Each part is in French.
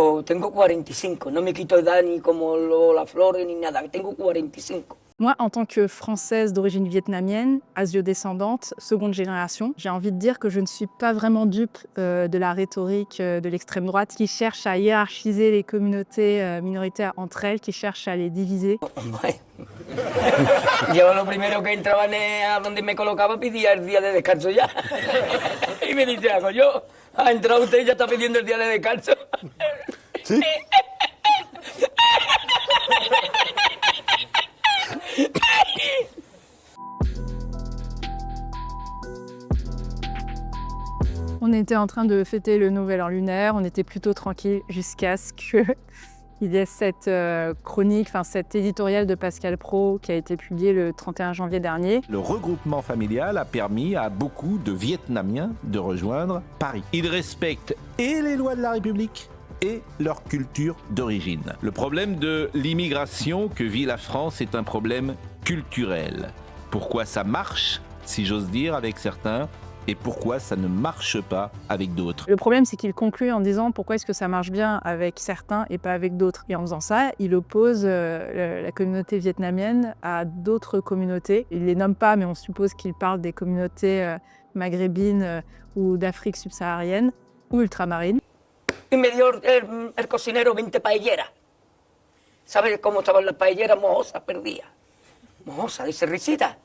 Oh, tengo 45, no me quito edad ni como la flores ni nada, tengo 45. Moi, en tant que Française d'origine vietnamienne, asio-descendante, seconde génération, j'ai envie de dire que je ne suis pas vraiment dupe de la rhétorique de l'extrême droite qui cherche à hiérarchiser les communautés minoritaires entre elles, qui cherche à les diviser. Yo lo primero que entraba a donde me colocaba pedía el día de descanso ya. Y me dice algo, yo, ha entrado usted y ya está pidiendo el día de descanso. ¿Sí? On était en train de fêter le Nouvel An lunaire, on était plutôt tranquille jusqu'à ce qu'il y ait cette chronique, cet éditorial de Pascal Praud qui a été publié le 31 janvier dernier. Le regroupement familial a permis à beaucoup de Vietnamiens de rejoindre Paris. Ils respectent et les lois de la République et leur culture d'origine. Le problème de l'immigration que vit la France est un problème culturel. Pourquoi ça marche, si j'ose dire, avec certains, et pourquoi ça ne marche pas avec d'autres. Le problème, c'est qu'il conclut en disant pourquoi est-ce que ça marche bien avec certains et pas avec d'autres. Et en faisant ça, il oppose la communauté vietnamienne à d'autres communautés. Il ne les nomme pas, mais on suppose qu'il parle des communautés maghrébines ou d'Afrique subsaharienne ou ultramarine. Y me dio el cocinero 20 paelleras. ¿Sabes cómo estaban las paelleras mohosas, perdidas? Mohosas, dice Risita.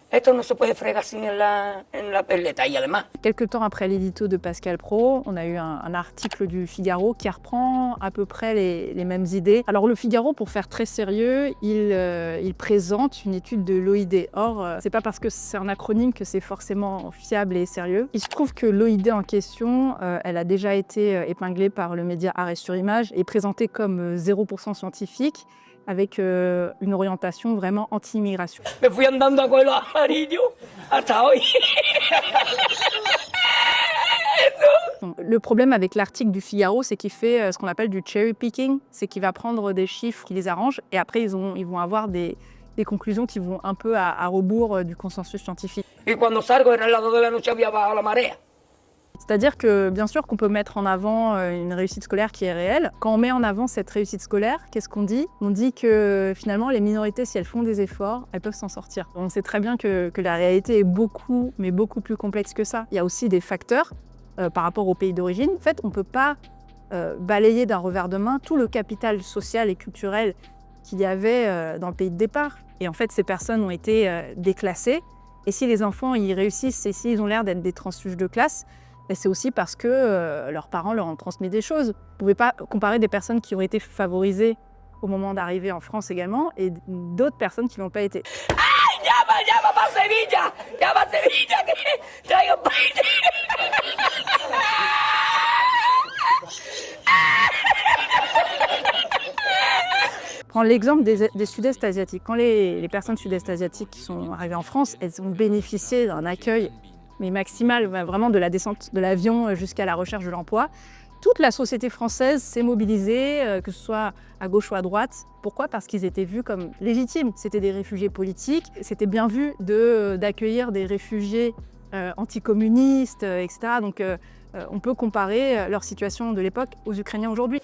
Esto no se puede fregar sin en la perleta. Y además... Quelques temps après l'édito de Pascal Praud, on a eu un article du Figaro qui reprend à peu près les mêmes idées. Alors le Figaro, pour faire très sérieux, il présente une étude de l'OID. Or, c'est pas parce que c'est un acronyme que c'est forcément fiable et sérieux. Il se trouve que l'OID en question, elle a déjà été épinglée par le média Arrêt sur Image et présentée comme 0% scientifique, avec une orientation vraiment anti-immigration. Me fui andando a coger los amarillos hasta hoy. Le problème avec l'article du Figaro, c'est qu'il fait ce qu'on appelle du cherry picking, c'est qu'il va prendre des chiffres qui les arrangent et après ils vont avoir des conclusions qui vont un peu à rebours du consensus scientifique. Y cuando salgo era las 2 de la noche había bajado la marea. C'est-à-dire que bien sûr qu'on peut mettre en avant une réussite scolaire qui est réelle. Quand on met en avant cette réussite scolaire, qu'est-ce qu'on dit? On dit que finalement les minorités, si elles font des efforts, elles peuvent s'en sortir. On sait très bien que la réalité est beaucoup, mais beaucoup plus complexe que ça. Il y a aussi des facteurs par rapport au pays d'origine. En fait, on ne peut pas balayer d'un revers de main tout le capital social et culturel qu'il y avait dans le pays de départ. Et en fait, ces personnes ont été déclassées. Et si les enfants y réussissent et s'ils ont l'air d'être des transfuges de classe, c'est aussi parce que leurs parents leur ont transmis des choses. Vous ne pouvez pas comparer des personnes qui ont été favorisées au moment d'arriver en France également et d'autres personnes qui ne l'ont pas été. Llama para Sevilla, llama a Sevilla, que traigo Prends l'exemple des Sud-Est asiatiques. Quand les personnes Sud-Est asiatiques qui sont arrivées en France, elles ont bénéficié d'un accueil mais maximal, vraiment de la descente de l'avion jusqu'à la recherche de l'emploi. Toute la société française s'est mobilisée, que ce soit à gauche ou à droite. Pourquoi? Parce qu'ils étaient vus comme légitimes. C'était des réfugiés politiques. C'était bien vu d'accueillir des réfugiés anticommunistes, etc. Donc on peut comparer leur situation de l'époque aux Ukrainiens aujourd'hui.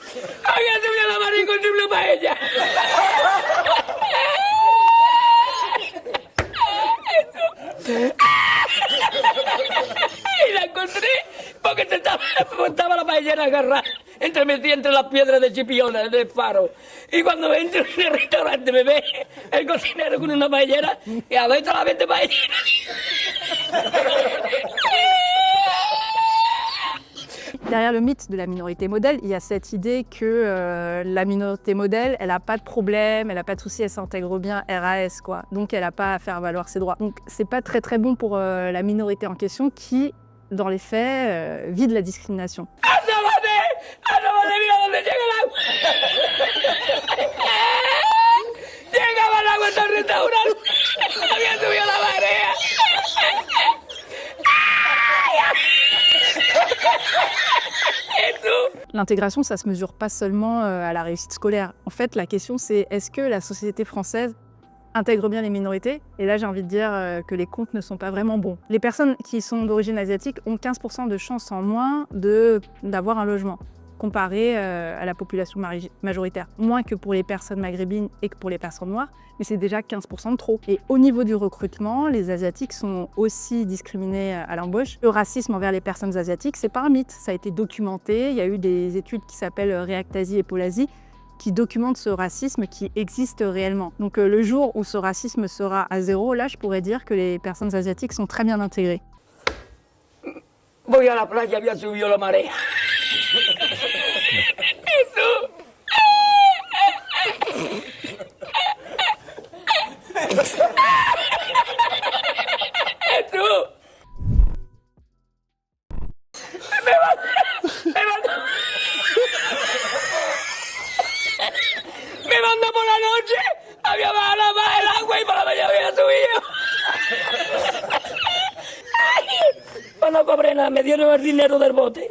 Y la encontré porque estaba la paellera agarrada metida entre las piedras de Chipiona, del faro. Y cuando entro en el restaurante me ve el cocinero con una paellera y a ver la 20 paelleras. Derrière le mythe de la minorité modèle, il y a cette idée que la minorité modèle, elle n'a pas de problème, elle n'a pas de souci, elle s'intègre bien RAS, quoi. Donc elle n'a pas à faire valoir ses droits. Donc c'est pas très très bon pour la minorité en question qui, dans les faits, vit de la discrimination. Mira dónde llega el agua. Llegaba el agua hasta el restaurante. Había subido la marea. L'intégration, ça se mesure pas seulement à la réussite scolaire. En fait, la question c'est est-ce que la société française intègre bien les minorités? Et là, j'ai envie de dire que les comptes ne sont pas vraiment bons. Les personnes qui sont d'origine asiatique ont 15% de chances en moins d'avoir un logement. comparé à la population majoritaire. Moins que pour les personnes maghrébines et que pour les personnes noires, mais c'est déjà 15% de trop. Et au niveau du recrutement, les Asiatiques sont aussi discriminés à l'embauche. Le racisme envers les personnes asiatiques, c'est pas un mythe, ça a été documenté. Il y a eu des études qui s'appellent Reactasi et Polasi qui documentent ce racisme qui existe réellement. Donc le jour où ce racisme sera à zéro, là je pourrais dire que les personnes asiatiques sont très bien intégrées. Voy a la playa, había subido la marea. ¿Y tú? ¿Y tú? Me mandó por la noche, había bajado el agua y por la mañana había subido. Pues no cobré nada, me dieron el dinero del bote.